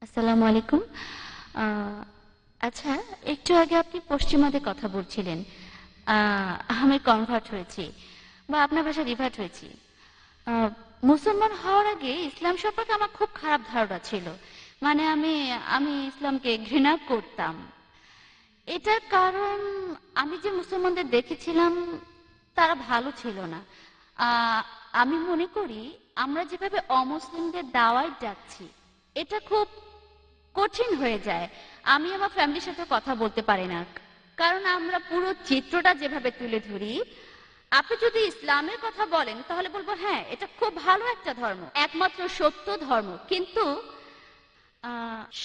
আসসালামু আলাইকুম। আহ, আচ্ছা, একটু আগে আপনি পশ্চিমাদের কথা বলছিলেন। আমি কনভার্ট হয়েছি বা আপনার ভাষায় রিভার্ট হয়েছি। আহ, মুসলমান হওয়ার আগে ইসলাম সম্পর্কে আমার খুব খারাপ ধারণা ছিল। মানে আমি আমি ইসলামকে ঘৃণা করতাম। এটার কারণ, আমি যে মুসলমানদের দেখেছিলাম তারা ভালো ছিল না। আহ, আমি মনে করি আমরা যেভাবে অমুসলিমদের দাওয়ায় যাচ্ছি, এটা খুব কঠিন হয়ে যায়। আমি আমার ফ্যামিলির সাথে কথা বলতে পারি না, কারণ আমরা পুরো চিত্রটা যেভাবে তুলে ধরি। আপনি যদি ইসলামের কথা বলেন তাহলে বলবো হ্যাঁ, এটা খুব ভালো একটা ধর্ম, একমাত্র সত্য ধর্ম। কিন্তু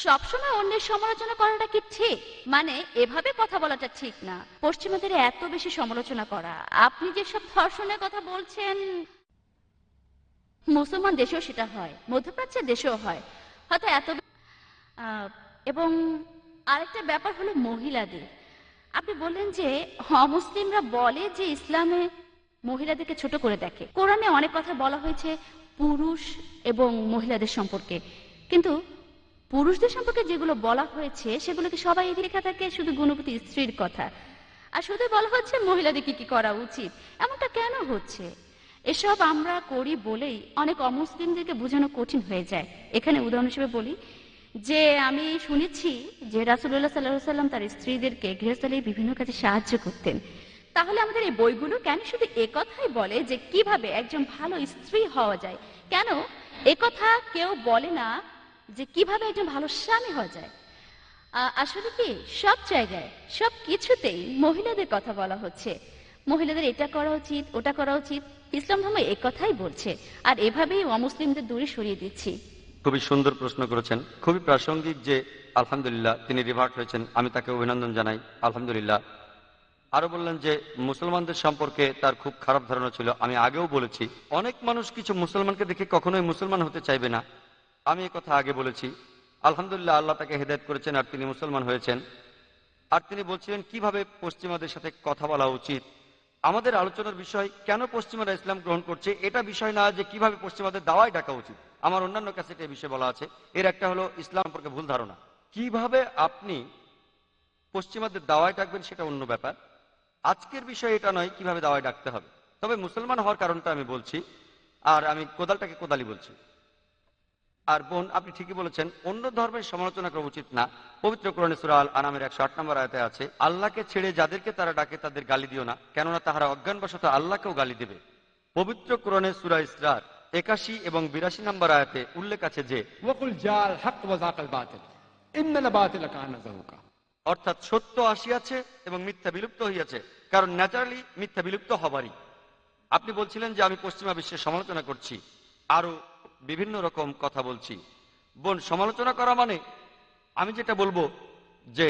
সবসময় অন্যের সমালোচনা করাটা কি ঠিক? মানে এভাবে কথা বলাটা ঠিক না। পশ্চিমাদের এত বেশি সমালোচনা করা, আপনি যেসব ধর্ষণের কথা বলছেন, মুসলমান দেশেও সেটা হয়, মধ্যপ্রাচ্যের দেশেও হয়। হয়তো এত আহ, এবং আরেকটা ব্যাপার হলো মহিলাদের। আপনি বললেন যে অমুসলিমরা বলে যে ইসলামে মহিলাদেরকে ছোট করে দেখে। কোরআনে অনেক কথা বলা হয়েছে পুরুষ এবং মহিলাদের সম্পর্কে, কিন্তু পুরুষদের সম্পর্কে যেগুলো বলা হয়েছে সেগুলোকে সবাই লেখা থাকে শুধু গুণবতী স্ত্রীর কথা, আর শুধু বলা হচ্ছে মহিলাদের কি কি করা উচিত। এমনটা কেন হচ্ছে? এসব আমরা করি বলেই অনেক অমুসলিমদেরকে বোঝানো কঠিন হয়ে যায়। এখানে উদাহরণ হিসেবে বলি যে আমি শুনেছি যে রাসূলুল্লাহ সাল্লাল্লাহু আলাইহি সাল্লাম তার স্ত্রীদেরকে গৃহস্থালির বিভিন্ন কাজে সাহায্য করতেন। তাহলে আমাদের এই বইগুলো কেন শুধু একথাই বলে যে কিভাবে একজন ভালো স্ত্রী হওয়া যায়? কেন একথা কেউ বলে না যে কিভাবে একজন ভালো স্বামী হওয়া যায়? আসলে কি, সব জায়গায় সব কিছুতেই মহিলাদের কথা বলা হচ্ছে। মহিলাদের এটা করা উচিত, ওটা করা উচিত। ইসলাম ধর্ম একথাই বলছে, আর এভাবেই অমুসলিমদের দূরে সরিয়ে দিচ্ছি। খুবই সুন্দর প্রশ্ন করেছেন, খুবই প্রাসঙ্গিক যে আলহামদুলিল্লাহ তিনি রিভার্ট হয়েছেন, আমি তাকে অভিনন্দন জানাই আলহামদুলিল্লাহ। আরো বললেন যে মুসলমানদের সম্পর্কে তার খুব খারাপ ধারণা ছিল। আমি আগেও বলেছি অনেক মানুষ কিছু মুসলমানকে দেখে কখনোই মুসলমান হতে চাইবে না, আমি এই কথা আগে বলেছি। আলহামদুলিল্লাহ আল্লাহ তাকে হেদায়েত করেছেন আর তিনি মুসলমান হয়েছেন। আর তিনি বলছিলেন কিভাবে পশ্চিমাদের সাথে কথা বলা উচিত। আমাদের আলোচনার বিষয় কেন পশ্চিমারা ইসলাম গ্রহণ করছে, এটা বিষয় না যে কিভাবে পশ্চিমাদের দাওয়ায় ডাকা উচিত। আমার অন্যান্য ক্যাসেটে এই বিষয়ে বলা আছে। এর একটা হলো ইসলাম সম্পর্কে ভুল ধারণা। কিভাবে আপনি পশ্চিমাদের দাওয়ায় ডাকবেন সেটা অন্য ব্যাপার। আজকের বিষয় এটা নয় কিভাবে দাওয়ায় ডাকতে হবে। তবে মুসলমান হওয়ার কারণটা আমি বলছি, আর আমি কোদালটাকে কোদালি বলছি। আর বোন, আপনি ঠিকই বলেছেন, অন্য ধর্মের সমালোচনা করা উচিত না। পবিত্র কোরআনে সূরা আল আনামের 108 নম্বর আয়াতে আছে, আল্লাহকে ছেড়ে যাদেরকে তারা ডাকে তাদের গালি দিও না, কেননা তাহারা অজ্ঞানবশত আল্লাহকেও গালি দেবে। পবিত্র কোরআনে সূরা ইসরার 81 এবং 82 নম্বর আয়াতে উল্লেখ আছে যে ওয়াকুল জাল হক ওয়া যাকাল বাতিল ইন্নাল বাতিল কানা যাহুকা। অর্থাৎ সত্য আসিয়াছে এবং মিথ্যা বিলুপ্ত হইয়াছে, কারণ ন্যাচারালি মিথ্যা বিলুপ্ত হবারই। আপনি বলছিলেন যে আমি পশ্চিমা বিশ্বের সমালোচনা করছি, আরো বিভিন্ন রকম কথা বলছি। বোন, সমালোচনা করা মানে আমি যেটা বলবো যে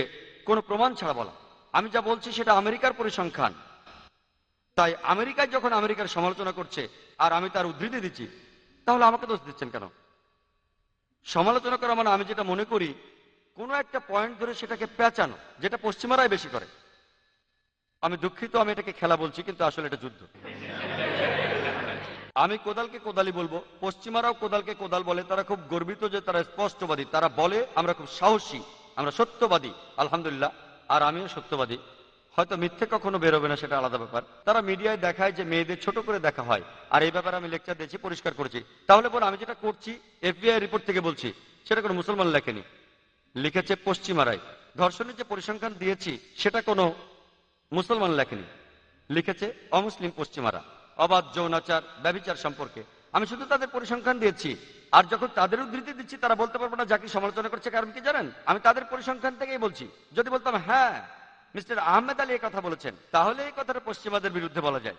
কোনো প্রমাণ ছাড়া বলা। আমি যা বলছি সেটা আমেরিকার পরিসংখ্যান। তাই আমেরিকায় যখন আমেরিকার সমালোচনা করছে আর আমি তার উদ্ধৃতি দিচ্ছি, তাহলে আমাকে দোষ দিচ্ছেন কেন? সমালোচনা করা মানে আমি যেটা মনে করি কোনো একটা পয়েন্ট ধরে সেটাকে পেঁচানো, যেটা পশ্চিমারাই বেশি করে। আমি দুঃখিত, আমি এটাকে খেলা বলছি, কিন্তু আসলে এটা যুদ্ধ। আমি কোদালকে কোদালি বলবো, পশ্চিমারাও কোদালকে কোদাল বলে। তারা খুব গর্বিত যে তারা স্পষ্টবাদী। তারা বলে আমরা খুব সাহসী, আমরা সত্যবাদী। আলহামদুলিল্লাহ, আর আমিও সত্যবাদী। হয়তো মিথ্যে কখনো বেরোবে না, সেটা আলাদা ব্যাপার। তারা মিডিয়ায় দেখায় যে মেয়েদের ছোট করে দেখা হয়, আর এই ব্যাপারে আমি লেকচার দিয়েছি, পরিষ্কার করেছি। তাহলে বল, আমি যেটা করছি এফবিআই রিপোর্ট থেকে বলছি, সেটা কোনো মুসলমান লেখেনি, লিখেছে পশ্চিমারাই। ধর্ষণের যে পরিসংখ্যান দিয়েছি সেটা কোনো মুসলমান লেখেনি, লিখেছে অমুসলিম পশ্চিমারা। অবাধ যৌনাচার, ব্যভিচার সম্পর্কে আমি শুধু তাদের পরিসংখ্যান দিয়েছি। আর যখন তাদের উদ্ধৃতি দিচ্ছি, তারা বলতে পারবে না যাকে সমালোচনা করছে। কারণ কি জানেন, আমি তাদের পরিসংখ্যান থেকেই বলছি। যদি বলতাম হ্যাঁ মিস্টার আহমেদ আলী এই কথা বলেছেন, তাহলে এই কথাটা পশ্চিমাদের বিরুদ্ধে বলা যায়।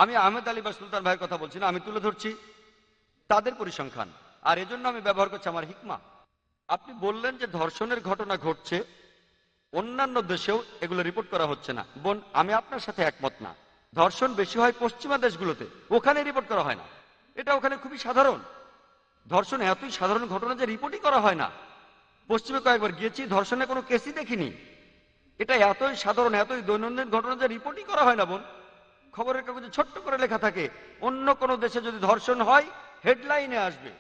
আমি আহমেদ আলী বা সুলতান ভাইয়ের কথা বলছি না, আমি তুলে ধরছি তাদের পরিসংখ্যান, আর এজন্য আমি ব্যবহার করছি আমার হিকমা। আপনি বললেন যে ধর্ষণের ঘটনা ঘটছে, অন্যান্য দেশেও এগুলো রিপোর্ট করা হচ্ছে না। বোন, আমি আপনার সাথে একমত না। ধর্ষণ বেশি হয় পশ্চিমা দেশগুলোতে, ওখানে রিপোর্ট করা হয় না। এটা ওখানে খুবই সাধারণ। ধর্ষণ এতই সাধারণ ঘটনা যে রিপোর্টই করা হয় না। পশ্চিমে কয়েকবার গিয়েছি, ধর্ষণের কোনো কেসই দেখিনি। এটা এতই সাধারণ, এতই দৈনন্দিন ঘটনা যে রিপোর্টই করা হয় না। বোন, খবরের কাগজে ছোট্ট করে লেখা থাকে, অন্য কোনো দেশে যদি ধর্ষণ হয় হেডলাইনে আসবে।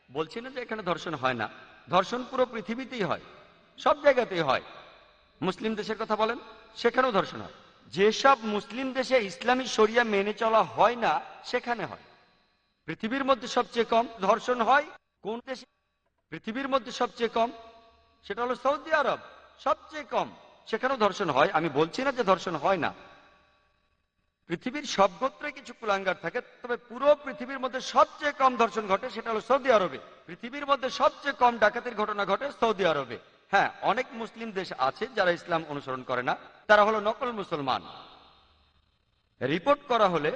বলছি না যে এখানে ধর্ষণ হয় না, ধর্ষণ পুরো পৃথিবীতেই হয়, সব জায়গাতেই হয়। মুসলিম দেশের কথা বলেন, সেখানেও ধর্ষণ হয়। যেসব মুসলিম দেশে ইসলামী শরিয়া মেনে চলা হয় না সেখানে হয়। পৃথিবীর মধ্যে সবচেয়ে কম ধর্ষণ হয় কোন দেশে? পৃথিবীর মধ্যে সবচেয়ে কম, সেটা হলো সৌদি আরব। সবচেয়ে কম, সেখানেও ধর্ষণ হয়। আমি বলছি না যে ধর্ষণ হয় না। পৃথিবীর সব গোত্রে কিছু কুলাঙ্গার থাকে, তবে পুরো পৃথিবীর মধ্যে সবচেয়ে কম ধর্ষণ ঘটে সেটা হলো সৌদি আরবে। পৃথিবীর মধ্যে সবচেয়ে কম ডাকাতির ঘটনা ঘটে সৌদি আরবে। হ্যাঁ, অনেক মুসলিম দেশ আছে যারা ইসলাম অনুসরণ করে না, তারা হলো নকল মুসলমান। রিপোর্ট করা হলে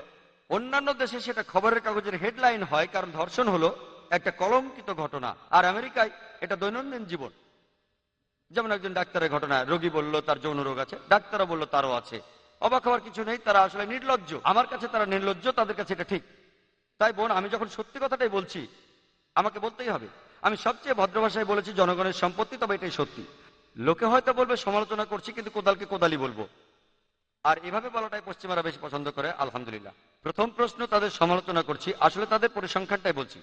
অন্যান্য দেশে সেটা খবরের কাগজের হেডলাইন হয়, কারণ ধর্ষণ হলো একটা কলঙ্কিত ঘটনা। আর আমেরিকায় এটা দৈনন্দিন জীবন। যেমন একজন ডাক্তারের ঘটনা, রোগী বলল তার যৌন রোগ আছে, ডাক্তারও বলল তারও আছে। অবাক হওয়ার কিছু নেই, তারা আসলে নির্লজ্জ। আমার কাছে তারা নির্লজ্জ, তাদের কাছে এটা ঠিক। তাই বোন, আমি যখন সত্যি কথাটাই বলছি আমাকে বলতেই হবে। আমি সবচেয়ে ভদ্র ভাষায় বলেছি জনগণের সম্পত্তি, তবে এটাই সত্যি। লোকে হয়তো বলবে সমালোচনা করছি, কিন্তু কোদালকে কোদালি বলবো। আর এভাবে বলাটাই পশ্চিমারা বেশি পছন্দ করে, আলহামদুলিল্লাহ। প্রথম প্রশ্ন, তাদের সমালোচনা করছি, আসলে তাদের পরিসংখ্যানটাই বলছি।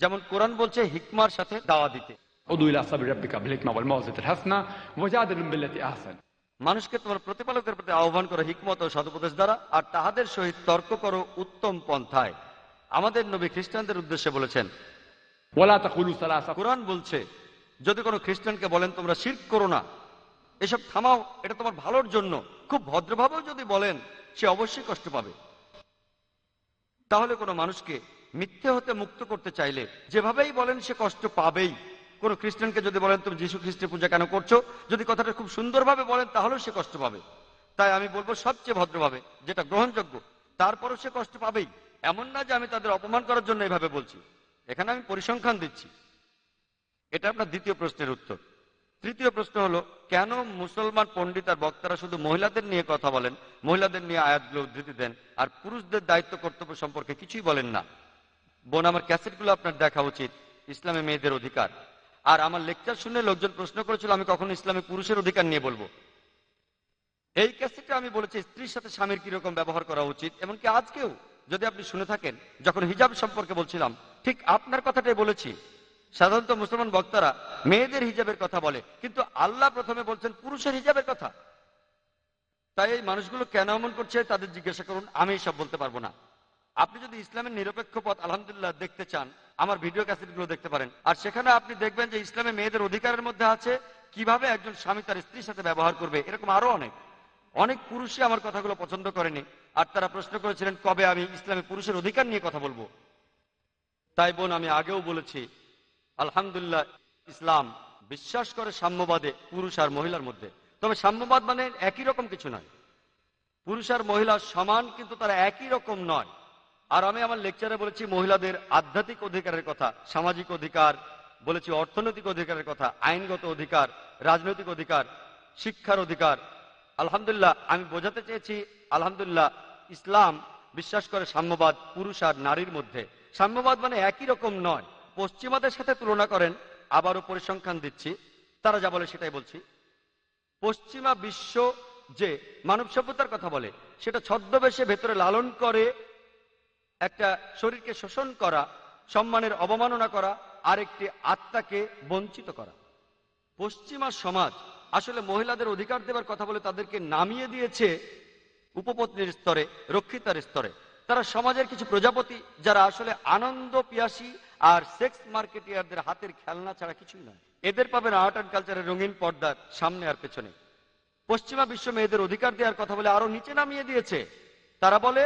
যেমন কোরআন বলছে হিকমার সাথে দাওয়া দিতে। ادعو الى سبيل ربك بالحكمه والموعظه الحسنه وجادلهم بالتي احسن। মানুষকে তোমার প্রতিপালকের প্রতি আহ্বান করো হিকমত ও সদুপদেশ দ্বারা, আর তাহাদের সহিত তর্ক করো উত্তম পন্থায়। আমাদের নবী খ্রিস্টানদের উদ্দেশ্যে বলেছেন, ولا تقولوا ثلاثه। কোরআন বলছে যদি কোনো খ্রিস্টানকে বলেন তোমরা শিরক করো না, এসব থামাও, এটা তোমার ভালোর জন্য, খুব ভদ্রভাবেও যদি বলেন সে অবশ্যই কষ্ট পাবে। তাহলে কোনো মানুষকে মিথ্যে হতে মুক্ত করতে চাইলে যেভাবেই বলেন সে কষ্ট পাবেই। কোনো খ্রিস্টানকে যদি বলেন তুমি যীশু খ্রিস্টের পূজা কেন করছো, যদি কথাটা খুব সুন্দরভাবে বলেন তাহলেও সে কষ্ট পাবে। তাই আমি বলবো সবচেয়ে ভদ্রভাবে, যেটা গ্রহণযোগ্য, তারপরও সে কষ্ট পাবেই। এমন না যে আমি তাদের অপমান করার জন্য এভাবে বলছি, এখানে আমি পরিসংখ্যান দিচ্ছি। এটা আপনার দ্বিতীয় প্রশ্নের উত্তর। তৃতীয় প্রশ্ন হলো, কেন মুসলমান পণ্ডিত আর বক্তারা শুধু মহিলাদের নিয়ে কথা বলেন, মহিলাদের নিয়ে আয়াতগুলো উদ্ধৃতি দেন, আর পুরুষদের দায়িত্ব কর্তব্য সম্পর্কে কিছুই বলেন না? বোন, আমার ক্যাসেটগুলো আপনার দেখা উচিত, ইসলামে মেয়েদের অধিকার। আর আমার লেকচার শুনে লোকজন প্রশ্ন করেছিল আমি কখন ইসলামে পুরুষের অধিকার নিয়ে বলবো। এই ক্যাসেটে আমি বলেছি স্ত্রীর সাথে স্বামীর কিরকম ব্যবহার করা উচিত। এমনকি আজকেও যদি আপনি শুনে থাকেন, যখন হিজাব সম্পর্কে বলছিলাম ঠিক আপনার কথাটাই বলেছি। সাধারণত মুসলমান বক্তারা মেয়েদের হিজাবের কথা বলে, কিন্তু আল্লাহ প্রথমে বলছেন পুরুষের হিজাবের কথা। তাই এই মানুষগুলো কেন এমন করছে তাদের জিজ্ঞাসা করুন, আমি সব বলতে পারবো না। আপনি যদি ইসলামের নিরপেক্ষ পথ আলহামদুলিল্লাহ দেখতে চান, আমার ভিডিও ক্যাসেটগুলো দেখতে পারেন। আর সেখানে আপনি দেখবেন যে ইসলামে মেয়েদের অধিকারের মধ্যে আছে কিভাবে একজন স্বামী তার স্ত্রীর সাথে ব্যবহার করবে। এরকম আরো অনেক পুরুষই আমার কথাগুলো পছন্দ করেনি, আর তারা প্রশ্ন করেছিলেন কবে আমি ইসলামে পুরুষের অধিকার নিয়ে কথা বলবো। তাই বোন, আমি আগেও বলেছি আলহামদুলিল্লাহ ইসলাম বিশ্বাস করে সাম্যবাদে পুরুষ আর মহিলার মধ্যে। তবে সাম্যবাদ মানে একই রকম কিছু নয়। পুরুষ আর মহিলা সমান, কিন্তু তারা একই রকম নয়। আর আমি আমার লেকচারে বলেছি মহিলাদের আধ্যাত্মিক অধিকারের কথা, সামাজিক অধিকার বলেছি, অর্থনৈতিক অধিকারের কথা, আইনগত অধিকার, রাজনৈতিক অধিকার, শিক্ষার অধিকার। আলহামদুলিল্লাহ আমি বোঝাতে চেয়েছি আলহামদুলিল্লাহ ইসলাম বিশ্বাস করে সাম্যবাদ পুরুষ আর নারীর মধ্যে। সাম্যবাদ মানে একই রকম নয়। পশ্চিমাদের সাথে তুলনা করেন, আবারও পরিসংখ্যান দিচ্ছি, তারা যা বলে সেটাই বলছি। পশ্চিমা বিশ্ব যে মানব সভ্যতার কথা বলে, সেটা ছদ্মবেশে ভেতরে লালন করে একটা শরীরকে শোষণ করা, সম্মানের অবমাননা করা, আর একটি আত্মাকে বঞ্চিত করা। পশ্চিমা সমাজ আসলে মহিলাদের অধিকার দেবার কথা বলে তাদেরকে নামিয়ে দিয়েছে উপপত্নীর স্তরে, রক্ষিতার স্তরে। তারা সমাজের কিছু প্রজাপতি যারা আসলে আনন্দ পিয়াসী আর সেক্স মার্কেটিয়ারদের হাতের খেলনা ছাড়া কিছুই নয়। এদের পাবেন আর্ট অ্যান্ড কালচারের রঙিন পর্দার সামনে আর পেছনে। পশ্চিমা বিশ্ব মেয়েদের অধিকার দেওয়ার কথা বলে আরো নিচে নামিয়ে দিয়েছে। তারা বলে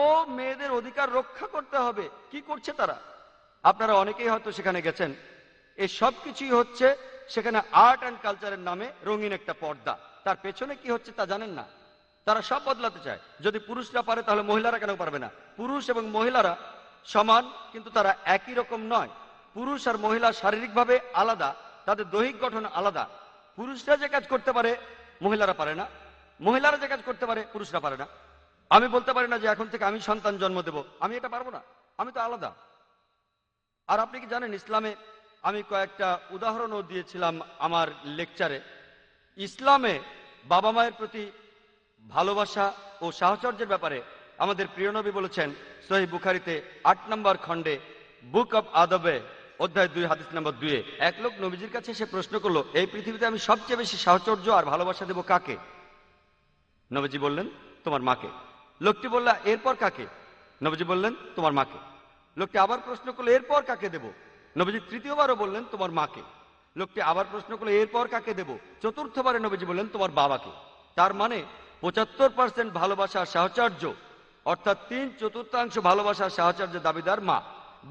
ও মেয়েদের অধিকার রক্ষা করতে হবে। কি করছে তারা? আপনারা অনেকেই হয়তো সেখানে গেছেন। এই সব কিছুই হচ্ছে সেখানে আর্ট অ্যান্ড কালচারের নামে রঙিন একটা পর্দা। তার পেছনে কি হচ্ছে তা জানেন না। তারা সব বদলাতে চায়। যদি পুরুষরা পারে তাহলে মহিলারা কেন পারবে না? পুরুষ এবং মহিলারা সমান, কিন্তু তারা একই রকম নয়। পুরুষ আর মহিলা শারীরিকভাবে আলাদা, তাদের দৈহিক গঠন আলাদা। পুরুষরা যে কাজ করতে পারে মহিলারা পারে না, মহিলারা যে কাজ করতে পারে পুরুষরা পারে না। আমি বলতে পারি না যে এখন থেকে আমি সন্তান জন্ম দেব, আমি এটা পারবো না, আমি তো আলাদা। আর আপনি কি জানেন ইসলামে, আমি কয়েকটা উদাহরণও দিয়েছিলাম আমার লেকচারে, ইসলামে বাবা মায়ের প্রতি ভালোবাসা ও সাহচর্যের ব্যাপারে আমাদের প্রিয় নবী বলেছেন সহিহ বুখারীতে 8 নম্বর খণ্ডে বুক অব আদবে অধ্যায় 2 হাদিস নম্বর 2-এ এক লোক নবীজির কাছে এসে প্রশ্ন করলো, এই পৃথিবীতে আমি সবচেয়ে বেশি সাহচর্য আর ভালোবাসা দেব কাকে? নবীজি বললেন, তোমার মাকে। লোকটি বলল, এরপর কাকে? নবীজি বললেন, তোমার মাকে। লোকটি আবার প্রশ্ন করলো, এরপর কাকে দেব? নবীজি তৃতীয়বারও বললেন, তোমার মাকে। লোকটি আবার প্রশ্ন করলো, এরপর কাকে দেব? চতুর্থবারে নবীজি বললেন, তোমার বাবাকে। তার মানে 75% ভালোবাসার সাহচর্য, অর্থাৎ 3/4 ভালোবাসার সাহচর্যের দাবিদার মা।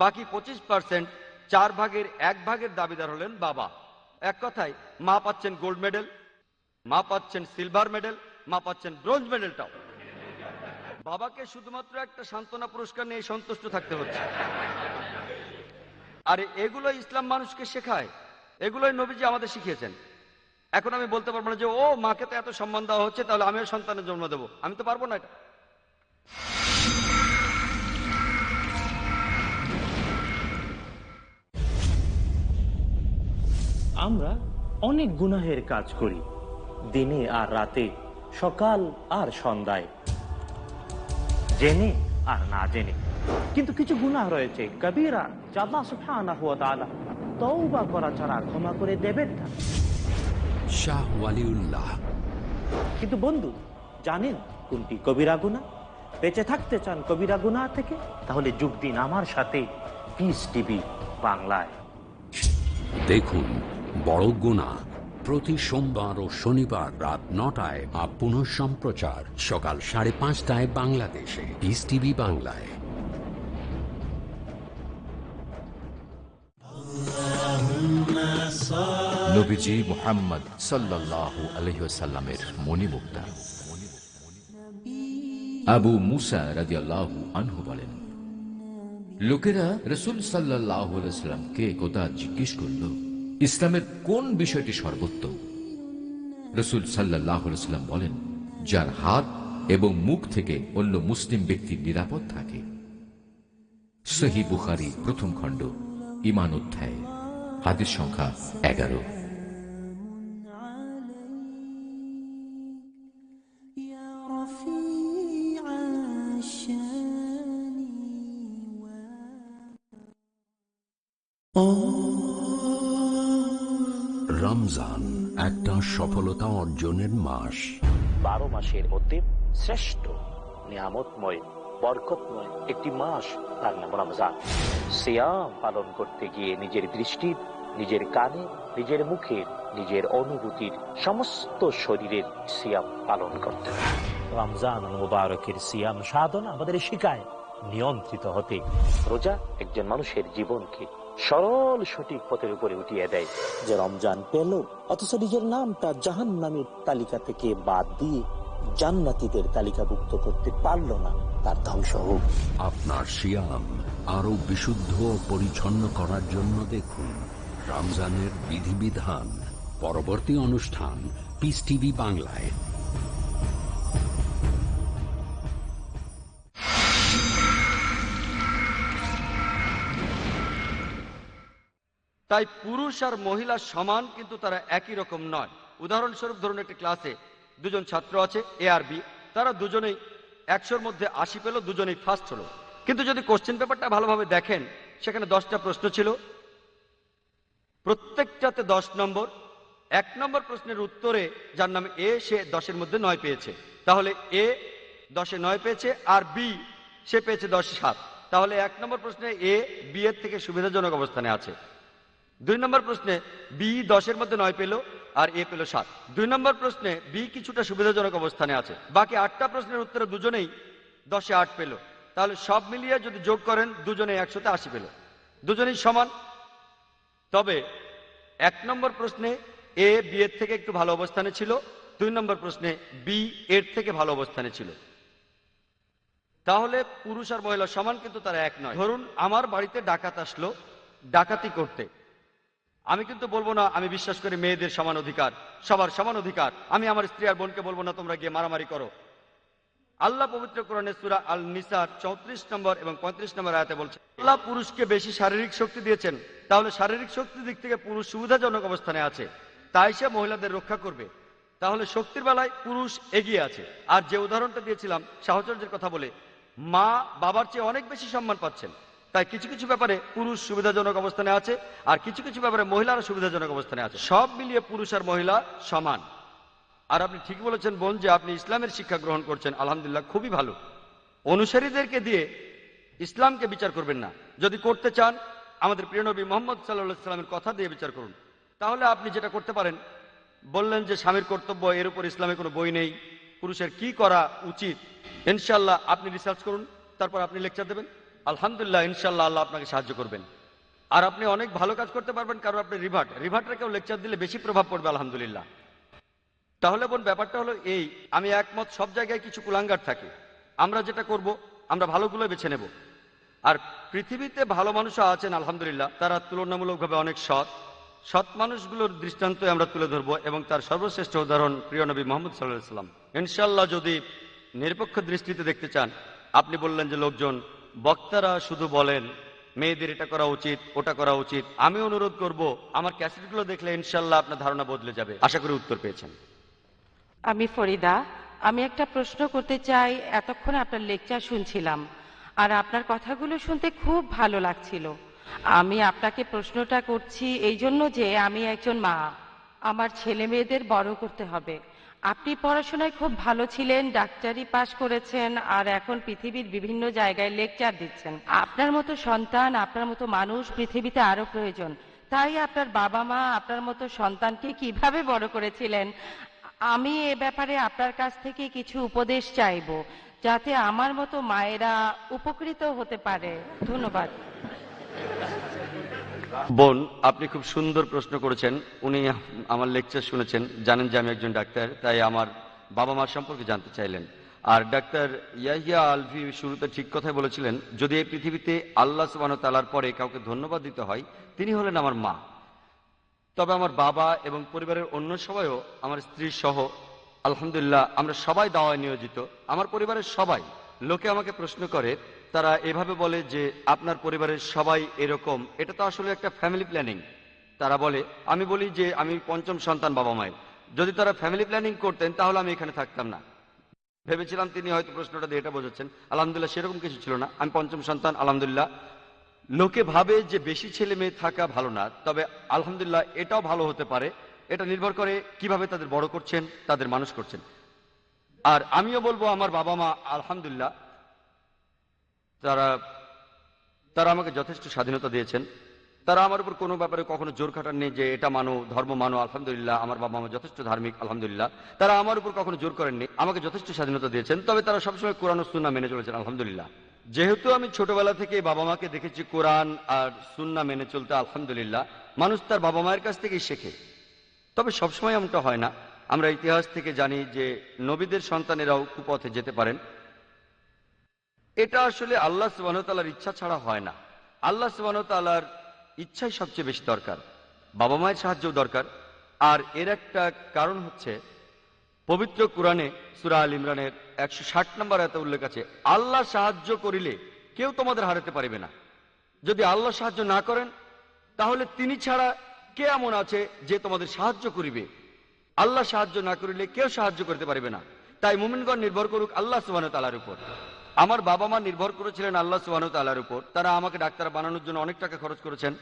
বাকি 25%, 1/4 দাবিদার হলেন বাবা। এক কথায় মা পাচ্ছেন গোল্ড মেডেল, মা পাচ্ছেন সিলভার মেডেল, মা পাচ্ছেন ব্রোঞ্জ মেডেলটাও। বাবাকে শুধুমাত্র একটা সান্ত্বনা পুরস্কার নিয়ে সন্তুষ্ট থাকতে হচ্ছে। আর এগুলো ইসলাম মানুষকে শেখায়, এগুলোই নবীজি আমাদের শিখিয়েছেন। এখন আমি বলতে পারবো না যে ও মাকে তো এত সম্মান দেওয়া হচ্ছে, তাহলে আমিও সন্তানের জন্ম দেবো। আমি তো পারবো না এটা। আমরা অনেক গুনাহের কাজ করি, দিনে আর রাতে, সকাল আর সন্ধ্যায়, জেনে আর না জেনে। কিন্তু কিছু গুনাহ রয়েছে কবিরা, যা আল্লাহ সুবহানাহু ওয়া তাআলা তওবা করা ছাড়া ক্ষমা করে দেবেন না। শাহ ওয়ালিউল্লাহ। কিন্তু বন্ধু, জানেন কোনটি কবিরা গুনাহ? বেঁচে থাকতে চান কবিরা গুনাহ থেকে? তাহলে যোগ দিন আমার সাথে পিস টিভি বাংলায়। দেখুন বড় গুনাহ প্রতি সোমবার ও শনিবার রাত 9টায়, আর পুনঃ সম্প্রচার সকাল 5:30টায় বাংলাদেশে পিস টিভি বাংলায়। নবীজি মুহাম্মদ সাল্লাল্লাহু আলাইহি ওয়াসাল্লামের মণিমুক্তা। আবু মুসা রাদিয়াল্লাহু আনহু বলেন, লোকেরা রাসূল সাল্লাল্লাহু আলাইহি ওয়াসাল্লামকে একদা জিজ্ঞেস করল, ইসলামের কোন বিষয়টি সর্বোত্তম? রাসূল সাল্লাল্লাহু আলাইহি ওয়াসাল্লাম বলেন, যার হাত এবং মুখ থেকে অন্য মুসলিম ব্যক্তির নিরাপদ থাকে। সহিহ বুখারী প্রথম খণ্ড, ঈমান অধ্যায়, হাদিস সংখ্যা 11। রমজান একটা সফলতা অর্জনের মাস। 12 মাসের মধ্যে শ্রেষ্ঠ নিয়ামতময় বরকতময় একটি মাস, তার নাম রমজান। সিয়াম পালন করতে গিয়ে নিজের দৃষ্টির, নিজের কানে, নিজের মুখের, নিজের অনুভূতির, সমস্ত শরীরের সিয়াম পালন করতে হবে। রমজান মুবারকের সিয়াম সাধনা আমাদের শিখায় নিয়ন্ত্রিত হতে। রোজা একজন মানুষের জীবনকে সরল সঠিক পথের উপরে উঠিয়ে দেয়। যে রমজান পেল অথচ নিজের নামটা জাহান্নামীর তালিকা থেকে বাদ দিয়ে জান্নাতীদের তালিকাভুক্ত করতে পারল না, তার ধ্বংস হোক। আপনার সিয়াম আরো বিশুদ্ধ ও পরিচ্ছন্ন করার জন্য দেখুন রমজানের বিধিবিধান। পরবর্তী অনুষ্ঠান পিস টিভি বাংলায়। তাই পুরুষ আর মহিলা সমান, কিন্তু তারা একই রকম নয়। উদাহরণস্বরূপ ধরুন, একটি ক্লাসে দুজন ছাত্র আছে, এ আর বি। তারা দুজনেই 100-র মধ্যে 80 পেল, দুজনেই ফার্স্ট হলো। কিন্তু যদি কোশ্চেন পেপারটা ভালোভাবে দেখেন, সেখানে 10টা প্রশ্ন ছিল, প্রত্যেকটাতে 10 নম্বর। 1 নম্বর প্রশ্নের উত্তরে যার নাম এ, সে 10-এর মধ্যে 9 পেয়েছে। তাহলে এ 10-এ 9 পেয়েছে, আর বি সে পেয়েছে 10-এ 7। তাহলে 1 নম্বর প্রশ্নে এ বি এর থেকে সুবিধাজনক অবস্থানে আছে। 2 নম্বর প্রশ্নে বি 10-এর মধ্যে 9 পেল, আর এ পেল 7। 2 নম্বর প্রশ্নে বি কিছুটা সুবিধাজনক অবস্থানে আছে। বাকি 8টা প্রশ্নের উত্তরে দুজনেই 10-এ 8 পেল। তাহলে সব মিলিয়ে যদি যোগ করেন, দুজনে 100-তে 80 পেল, দুজনেই সমান। তবে 1 নম্বর প্রশ্নে এ বি এর থেকে একটু ভালো অবস্থানে ছিল, 2 নম্বর প্রশ্নে বি এর থেকে ভালো অবস্থানে ছিল। তাহলে পুরুষ আর মহিলা সমান, কিন্তু তারা এক নয়। ধরুন আমার বাড়িতে ডাকাত আসলো ডাকাতি করতে। আমি কিন্তু বলবো না আমি বিশ্বাস করি মেয়েদের সমান অধিকার, সবার সমান অধিকার। আমি আমার স্ত্রী আর বোনকে বলবো না তোমরা গিয়ে মারামারি করো। আল্লাহ পবিত্র কোরআনে সূরা আল নিসার 34 নম্বর এবং 35 নম্বর আয়াতে বলছে, আল্লাহ পুরুষকে বেশি শারীরিক শক্তি দিয়েছেন। তাহলে শারীরিক শক্তির দিক থেকে পুরুষ সুবিধাজনক অবস্থানে আছে, তাই সে মহিলাদের রক্ষা করবে। তাহলে শক্তির বেলায় পুরুষ এগিয়ে আছে। আর যে উদাহরণটা দিয়েছিলাম সাহচর্যের কথা বলে, মা বাবার চেয়ে অনেক বেশি সম্মান পাচ্ছেন। তাই কিছু কিছু ব্যাপারে পুরুষ সুবিধাজনক অবস্থানে আছে, আর কিছু কিছু ব্যাপারে মহিলারা সুবিধাজনক অবস্থানে আছে। সব মিলিয়ে পুরুষ আর মহিলা সমান। আর আপনি ঠিক বলেছেন বোন, যে আপনি ইসলামের শিক্ষা গ্রহণ করছেন, আলহামদুলিল্লাহ, খুবই ভালো। অনুসারীদেরকে দিয়ে ইসলামকে বিচার করবেন না। যদি করতে চান, আমাদের প্রিয় নবী মুহাম্মদ সাল্লাল্লাহু আলাইহি সাল্লামের কথা দিয়ে বিচার করুন। তাহলে আপনি যেটা করতে পারেন, বললেন যে স্বামীর কর্তব্য, এর উপর ইসলামে কোনো বই নেই, পুরুষের কি করা উচিত, ইনশাল্লাহ আপনি রিসার্চ করুন, তারপর আপনি লেকচার দেবেন। আলহামদুলিল্লাহ, ইনশাল্লাহ আল্লাহ আপনাকে সাহায্য করবেন। আর আপনি অনেক ভালো কাজ করতে পারবেন, কারণ আপনি রিভার্টে কেউ লেকচার দিলে বেশি প্রভাব পড়বে, আলহামদুলিল্লাহ। তাহলে বোন, ব্যাপারটা হলো এই, আমি একমত, সব জায়গায় কিছু কুলাঙ্গার থাকে। আমরা যেটা করব, আমরা ভালোগুলো বেছে নেব। আর পৃথিবীতে ভালো মানুষও আছেন, আলহামদুলিল্লাহ, তারা তুলনামূলকভাবে অনেক সৎ মানুষগুলোর দৃষ্টান্তই আমরা তুলে ধরবো, এবং তার সর্বশ্রেষ্ঠ উদাহরণ প্রিয় নবী মুহাম্মদ সাল্লাল্লাহু আলাইহি সাল্লাম। ইনশাআল্লাহ, যদি নিরপেক্ষ দৃষ্টিতে দেখতে চান, আপনি বললেন যে লোকজন, বক্তারা শুধু বলেন মেয়েদের এটা করা উচিত, ওটা করা উচিত। আমি অনুরোধ করব, আমার ক্যাসেটগুলো দেখলে ইনশাআল্লাহ আপনার ধারণা বদলে যাবে। আশা করি উত্তর পেয়েছেন। আমি ফরিদা। আমি একটা প্রশ্ন করতে চাই। এতক্ষণ আপনার লেকচার শুনছিলাম, আর আপনার কথাগুলো শুনতে খুব ভালো লাগছিল। আমি আপনাকে প্রশ্নটা করছি এই জন্য যে আমি একজন মা, আমার ছেলে মেয়েদের বড় করতে হবে। আপনি পড়াশোনায় খুব ভালো ছিলেন, ডাক্তারি পাশ করেছেন, আর এখন পৃথিবীর বিভিন্ন জায়গায় লেকচার দিচ্ছেন। আপনার মতো সন্তান, আপনার মতো মানুষ পৃথিবীতে আরো প্রয়োজন। তাই আপনার বাবা মা আপনার মতো সন্তানকে কিভাবে বড় করেছিলেন, আমি এ ব্যাপারে আপনার কাছ থেকে কিছু উপদেশ চাইবো, যাতে আমার মতো মায়েরা উপকৃত হতে পারে। ধন্যবাদ। বোন, আপনি খুব সুন্দর প্রশ্ন করেছেন। উনি আমার লেকচার শুনেছেন, জানেন যে আমি একজন ডাক্তার, তাই আমার বাবা মার সম্পর্কে জানতে চাইলেন। আর ডাক্তার ইয়াহিয়া আলভি শুরুতে ঠিক কথাই বলেছিলেন, যদি এই পৃথিবীতে আল্লাহ সুবহানাহু ওয়া তাআলার পরে কাউকে ধন্যবাদ দিতে হয়, তিনি হলেন আমার মা। তবে আমার বাবা এবং পরিবারের অন্য সবাইও, আমার স্ত্রী সহ, আলহামদুলিল্লাহ, আমরা সবাই দাওয়ায় নিয়োজিত। আমার পরিবারের সবাই। লোকে আমাকে প্রশ্ন করে, তারা এভাবে বলে যে আপনার পরিবারের সবাই এরকম, এটা তো আসলে একটা ফ্যামিলি প্ল্যানিং। তারা বলে, আমি বলি যে আমি পঞ্চম সন্তান বাবা মায়ের। যদি তারা ফ্যামিলি প্ল্যানিং করতেন, তাহলে আমি এখানে থাকতাম না। ভেবেছিলাম তিনি হয়তো প্রশ্নটা দিয়ে এটা বোঝাচ্ছেন। আলহামদুলিল্লাহ, সেরকম কিছু ছিল না। আমি পঞ্চম সন্তান, আলহামদুলিল্লাহ। লোকে ভাবে যে বেশি ছেলে মেয়ে থাকা ভালো না, তবে আলহামদুলিল্লাহ এটাও ভালো হতে পারে। এটা নির্ভর করে কিভাবে তাদের বড় করছেন, তাদের মানুষ করছেন। আর আমিও বলবো, আমার বাবা মা আলহামদুলিল্লাহ তারা আমাকে যথেষ্ট স্বাধীনতা দিয়েছেন। তারা আমার উপর কোনো ব্যাপারে কখনো জোর খাটাননি যে এটা মানো, ধর্ম মানো। আলহামদুলিল্লাহ, আমার বাবা মা যথেষ্ট ধার্মিক, আলহামদুলিল্লাহ। তারা আমার উপর কখনো জোর করেননি, আমাকে যথেষ্ট স্বাধীনতা দিয়েছেন। তবে তারা সবসময় কোরআন ও সুন্নাহ মেনে চলেছেন, আলহামদুলিল্লাহ। যেহেতু আমি ছোটবেলা থেকে বাবা মাকে দেখেছি কোরআন আর সুন্নাহ মেনে চলতে, আলহামদুলিল্লাহ, মানুষ তার বাবা মায়ের কাছ থেকেই শেখে। তবে সবসময় এমনটা হয় না। আমরা ইতিহাস থেকে জানি যে নবীদের সন্তানেরাও কুপথে যেতে পারেন। এটা আসলে আল্লাহ সুবহানাহু ওয়া তাআলার ইচ্ছা ছাড়া হয় না। আল্লাহ সুবহানাহু ওয়া তাআলার ইচ্ছাই সবচেয়ে বেশি দরকার, বাবা মায়ের সাহায্যও দরকার। আর এর একটা কারণ হচ্ছে, পবিত্র কুরআনে সূরা আল ইমরানের 160 নম্বর আয়াতে উল্লেখ আছে, আল্লাহ সাহায্য করিলে কেউ তোমাদের হারাতে পারবে না। যদি আল্লাহ সাহায্য না করেন, তাহলে তিনি ছাড়া কে এমন আছে যে তোমাদের সাহায্য করিবে? আল্লাহ সাহায্য না করিলে কেউ সাহায্য করতে পারবে না। তাই মুমিনগণ নির্ভর করুক আল্লাহ সুবহানাহু ওয়া তাআলার উপর। আমার বাবা মা নির্ভর করেছিলেন আল্লাহ সুবহানাহু ওয়া তাআলার উপর। তারা আমাকে ডাক্তার বানানোর জন্য অনেক টাকা খরচ করেছেন।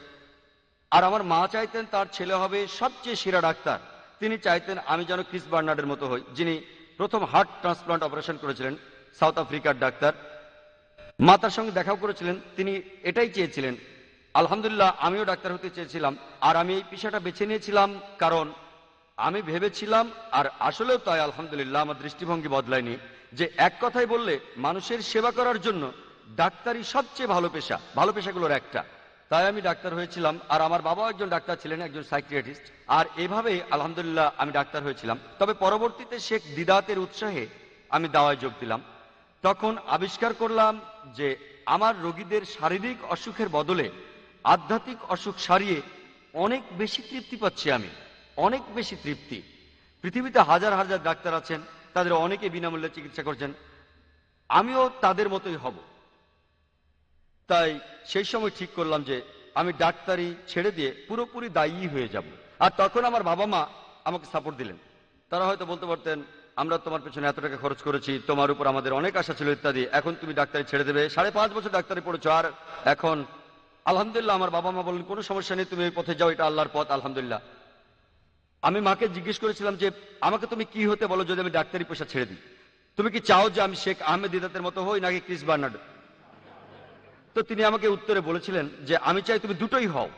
আর আমার মা চাইতেন তার ছেলে হবে সবচেয়ে সেরা ডাক্তার। তিনি চাইতেন আমি যেন ক্রিস বার্নার্ডের মতো হই, যিনি প্রথম হার্ট ট্রান্সপ্লান্ট অপারেশন করেছিলেন, সাউথ আফ্রিকার ডাক্তার। মা তার সঙ্গে দেখাও করেছিলেন, তিনি এটাই চেয়েছিলেন। আলহামদুলিল্লাহ, আমিও ডাক্তার হতে চেয়েছিলাম। আর আমি এই পেশাটা বেছে নিয়েছিলাম কারণ আমি ভেবেছিলাম, আর আসলেও তাই, আলহামদুলিল্লাহ, আমার দৃষ্টিভঙ্গি বদলায়নি, যে এক কথাই বললে মানুষের সেবা করার জন্য ডাক্তারি সবচেয়ে ভালো পেশা, ভালো পেশাগুলোর একটা। তাই আমি ডাক্তার হয়েছিলাম। আর আমার বাবাও একজন ডাক্তার ছিলেন, একজন সাইকিয়াট্রিস্ট। আর এভাবেই আলহামদুলিল্লাহ আমি ডাক্তার হয়েছিলাম। তবে পরবর্তীতে শেখ দিদাতের উৎসাহে আমি দাওয়ায় যোগ দিলাম। তখন আবিষ্কার করলাম যে আমার রোগীদের শারীরিক অসুখের বদলে আধ্যাত্মিক অসুখ সারিয়ে অনেক বেশি তৃপ্তি পাচ্ছি আমি, অনেক বেশি তৃপ্তি। পৃথিবীতে হাজার হাজার ডাক্তার আছেন, তাদের অনেকে বিনামূল্যে চিকিৎসা করছেন, আমিও তাদের মতোই হব। তাই সেই সময় ঠিক করলাম যে আমি ডাক্তারি ছেড়ে দিয়ে পুরোপুরি দায়ী হয়ে যাব। আর তখন আমার বাবা মা আমাকে সাপোর্ট দিলেন। তারা হয়তো বলতে পারতেন আমরা তোমার পেছনে এত টাকা খরচ করেছি, তোমার উপর আমাদের অনেক আশা ছিল ইত্যাদি, এখন তুমি ডাক্তারি ছেড়ে দেবে, 5.5 বছর ডাক্তারি পড়েছো, আর এখন আলহামদুলিল্লাহ আমার বাবা মা বললেন কোনো সমস্যা নেই, তুমি এই পথে যাও, এটা আল্লাহর পথ, আলহামদুলিল্লাহ। আমি মাকে জিজ্ঞেস করেছিলাম যে আমাকে তুমি কি হতে বলো যদি আমি ডাক্তারি পেশা ছেড়ে দিই? তুমি কি চাও যে আমি শেখ আহমেদ দিদাতের মতো হই নাকি ক্রিস বার্নার্ড? তো তিনি আমাকে উত্তরে বলেছিলেন যে আমি চাই তুমি দুটোই হও।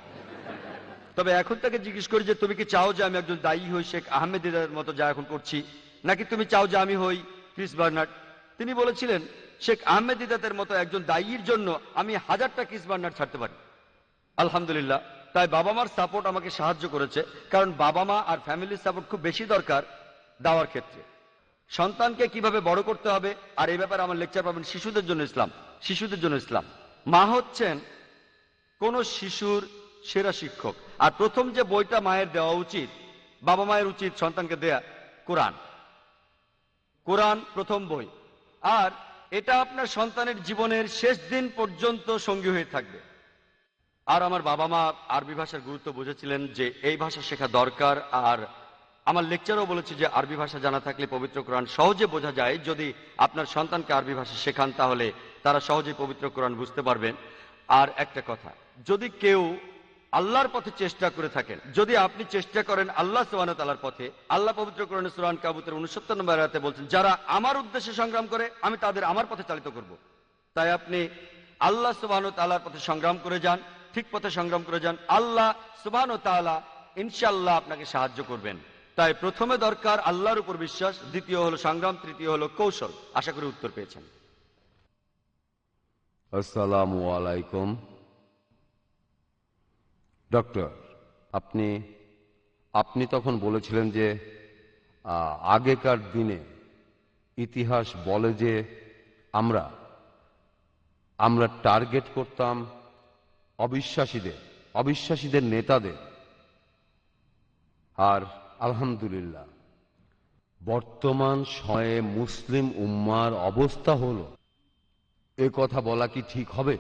তবে এখন তাকে জিজ্ঞেস করি যে তুমি কি চাও যে আমি একজন দায়ী হই শেখ আহমেদ দিদাতের মতো যা এখন করছি, নাকি তুমি চাও যে আমি হই ক্রিস বার্নার্ড? তিনি বলেছিলেন শেখ আহমেদ দিদাতের মতো একজন দায়ীর জন্য আমি 1000টা ক্রিস বার্নার্ড ছাড়তে পারি। আলহামদুলিল্লাহ। তাই বাবা মার সাপোর্ট আমাকে সাহায্য করেছে, কারণ বাবা মা আর ফ্যামিলির সাপোর্ট খুব বেশি দরকার দাওয়ার ক্ষেত্রে। সন্তানকে কিভাবে বড় করতে হবে, আর এই ব্যাপারে আমার লেকচার পাবেন শিশুদের জন্য ইসলাম। শিশুদের জন্য ইসলাম, মা হচ্ছেন কোন শিশুর সেরা শিক্ষক। আর প্রথম যে বইটা মায়ের দেওয়া উচিত, বাবা মায়ের উচিত সন্তানকে দেয়া কোরআন। কোরআন প্রথম বই, আর এটা আপনার সন্তানের জীবনের শেষ দিন পর্যন্ত সঙ্গী হয়ে থাকবে। আর আমার বাবা মা আরবি ভাষার গুরুত্ব বুঝেছিলেন যে এই ভাষা শেখা দরকার। আর আমার লেকচারও বলেছি যে আরবি ভাষা জানা থাকলে পবিত্র কোরআন সহজে বোঝা যায়। যদি আপনার সন্তানকে আরবি ভাষা শেখান তাহলে তারা সহজেই পবিত্র কোরআন বুঝতে পারবেন। আর একটা কথা, যদি কেউ আল্লাহর পথে চেষ্টা করে থাকেন, যদি আপনি চেষ্টা করেন আল্লাহ সুবহানাহু ওয়া তাআলার পথে, আল্লাহ পবিত্র কোরআনে সূরা আনকাবুতের 69 নম্বর আয়াতে বলছেন, যারা আমার উদ্দেশ্যে সংগ্রাম করে আমি তাদের আমার পথে চালিত করব। তাই আপনি আল্লাহ সুবহানাহু ওয়া তাআলার পথে সংগ্রাম করে যান, ঠিক পথে সংগ্রাম করে যান, আল্লাহ সুবহানাহু ওয়া তাআলা ইনশাআল্লাহ আপনাকে সাহায্য করবেন। তাই প্রথমে দরকার আল্লাহর উপর বিশ্বাস, দ্বিতীয় হলো সংগ্রাম, তৃতীয় হলো কৌশল। আশা করি উত্তর পেয়েছেন। আসসালামু আলাইকুম। ডক্টর, আপনি তখন বলেছিলেন যে আগেকার দিনে ইতিহাস বলে যে আমরা টার্গেট করতাম অবিশ্বাসীদের নেতাদের। আর আলহামদুলিল্লাহ বর্তমান সময়ে মুসলিম উম্মার অবস্থা হলো, এ কথা বলা কি ঠিক হবে?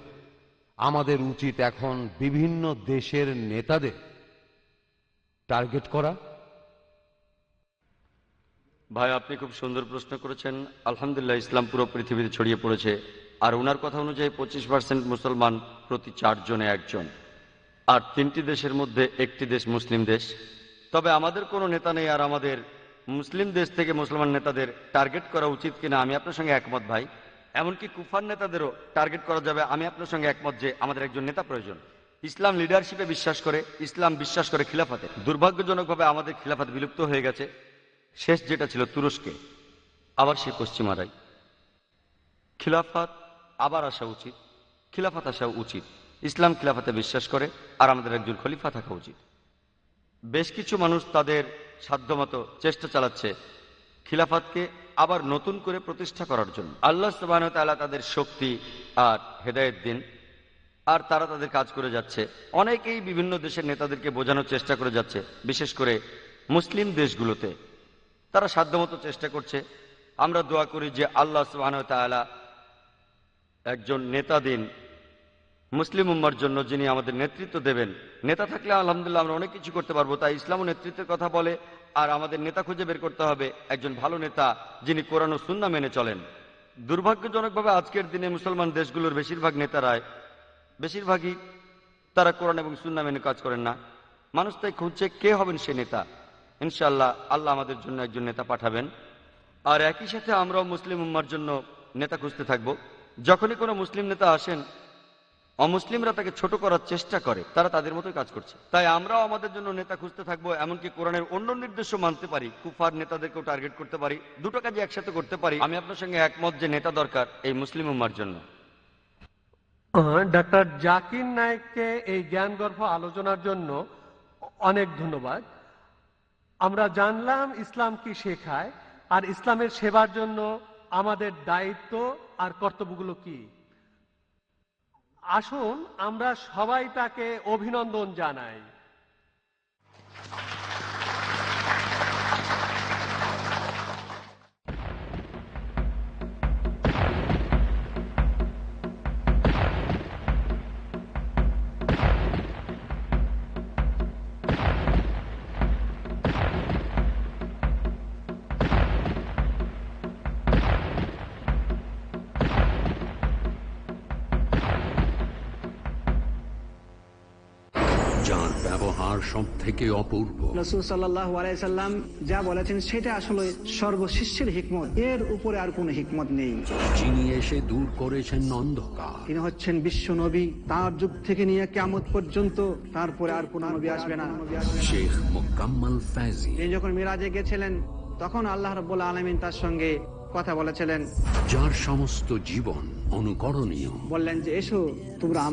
আমাদের উচিত এখন বিভিন্ন দেশের নেতাদের টার্গেট করা। ভাই, আপনি খুব সুন্দর প্রশ্ন করেছেন। আলহামদুলিল্লাহ ইসলাম পুরো পৃথিবীতে ছড়িয়ে পড়েছে। আর ওনার কথা অনুযায়ী 25% মুসলমান প্রতি 4 জনে 1 জন, আর 3টি দেশের মধ্যে একটি দেশ মুসলিম দেশ। তবে আমাদের কোনো নেতা নেই, আর আমাদের মুসলিম দেশ থেকে মুসলমান নেতাদের টার্গেট করা উচিত কিনা আমি আপনার সঙ্গে একমত ভাই। এমনকি কুফার নেতাদেরও টার্গেট করা যাবে। আমি আপনার সঙ্গে একমত যে আমাদের একজন নেতা প্রয়োজন। ইসলাম লিডারশিপে বিশ্বাস করে, ইসলাম বিশ্বাস করে খিলাফতে। দুর্ভাগ্যজনকভাবে আমাদের খিলাফত বিলুপ্ত হয়ে গেছে। শেষ যেটা ছিল তুরস্কে, আবার সেই পশ্চিমারাই। খিলাফত আবার আসা উচিত, খিলাফত আসা উচিত। ইসলাম খিলাফতে বিশ্বাস করে, আর আমাদের একজন খলিফা থাকা উচিত। বেশ কিছু মানুষ তাদের সাধ্যমতো চেষ্টা চালাচ্ছে খিলাফতকে আবার নতুন করে প্রতিষ্ঠা করার জন্য। আল্লাহ সুবহানাহু ওয়া তাআলা তাদের শক্তি আর হেদায়েত দিন, আর তারা তাদের কাজ করে যাচ্ছে। অনেকেই বিভিন্ন দেশের নেতাদেরকে বোঝানোর চেষ্টা করে যাচ্ছে, বিশেষ করে মুসলিম দেশগুলোতে তারা সাধ্যমতো চেষ্টা করছে। আমরা দোয়া করি যে আল্লাহ সুবহানাহু ওয়া তাআলা একজন নেতা দিন মুসলিম উম্মার জন্য, যিনি আমাদের নেতৃত্ব দেবেন। নেতা থাকলে আলহামদুলিল্লাহ আমরা অনেক কিছু করতে পারবো। তাই ইসলামও নেতৃত্বের কথা বলে, আর আমাদের নেতা খুঁজে বের করতে হবে একজন ভালো নেতা, যিনি কোরআন ও সুন্নাহ মেনে চলেন। দুর্ভাগ্যজনকভাবে আজকের দিনে মুসলমান দেশগুলোর বেশিরভাগই তারা কোরআন এবং সুন্নাহ মেনে কাজ করেন না। মানুষ তাই খুঁজছে কে হবেন সে নেতা। ইনশাআল্লাহ আল্লাহ আমাদের জন্য একজন নেতা পাঠাবেন। আর একই সাথে আমরাও মুসলিম উম্মার জন্য নেতা খুঁজতে থাকব। যখনই কোনো মুসলিম নেতা আসেন, অমুসলিমরা তাকে ছোট করার চেষ্টা করে, তারা তাদের মতোই কাজ করছে। তাই আমরাও আমাদের জন্য নেতা খুঁজতে থাকবো। এমনকি কোরআনের অন্য নির্দেশও মানতে পারি, কুফার নেতাদেরকেও টার্গেট করতে পারি, দুটো কাজে একসাথে করতে পারি। আমি আপনার সঙ্গে একমত যে নেতা দরকার এই মুসলিম উম্মার জন্য। ডাক্তার জাকির নায়েককে এই জ্ঞানগর্ভ আলোচনার জন্য অনেক ধন্যবাদ। আমরা জানলাম ইসলাম কি শেখায়, আর ইসলামের সেবার জন্য আমাদের দায়িত্ব আর কর্তব্যগুলো কি। আসুন আমরা সবাই তাকে অভিনন্দন জানাই। সব থেকে অপূর্ব। রাসূল সাল্লাল্লাহু আলাইহি সাল্লাম যা বলেছেন সেটা আসলে সর্বশিষ্যের হিকমত, এর উপরে আর কোনো হিকমত নেই। যিনি এসে দূর করেছেন অন্ধকার, তিনি হচ্ছেন বিশ্ব নবী, তার যুগ থেকে নিয়ে কিয়ামত পর্যন্ত তারপরে আর কোনো নবী আসবে না। শেখ মোকাম্মল ফেজি। তিনি যখন মিরাজে গেছিলেন তখন আল্লাহ রাব্বুল আলামিন তার সঙ্গে কথা বলেছিলেন, যার সমস্ত জীবন অনুকরণীয়। বললেন যে এসো তোমরা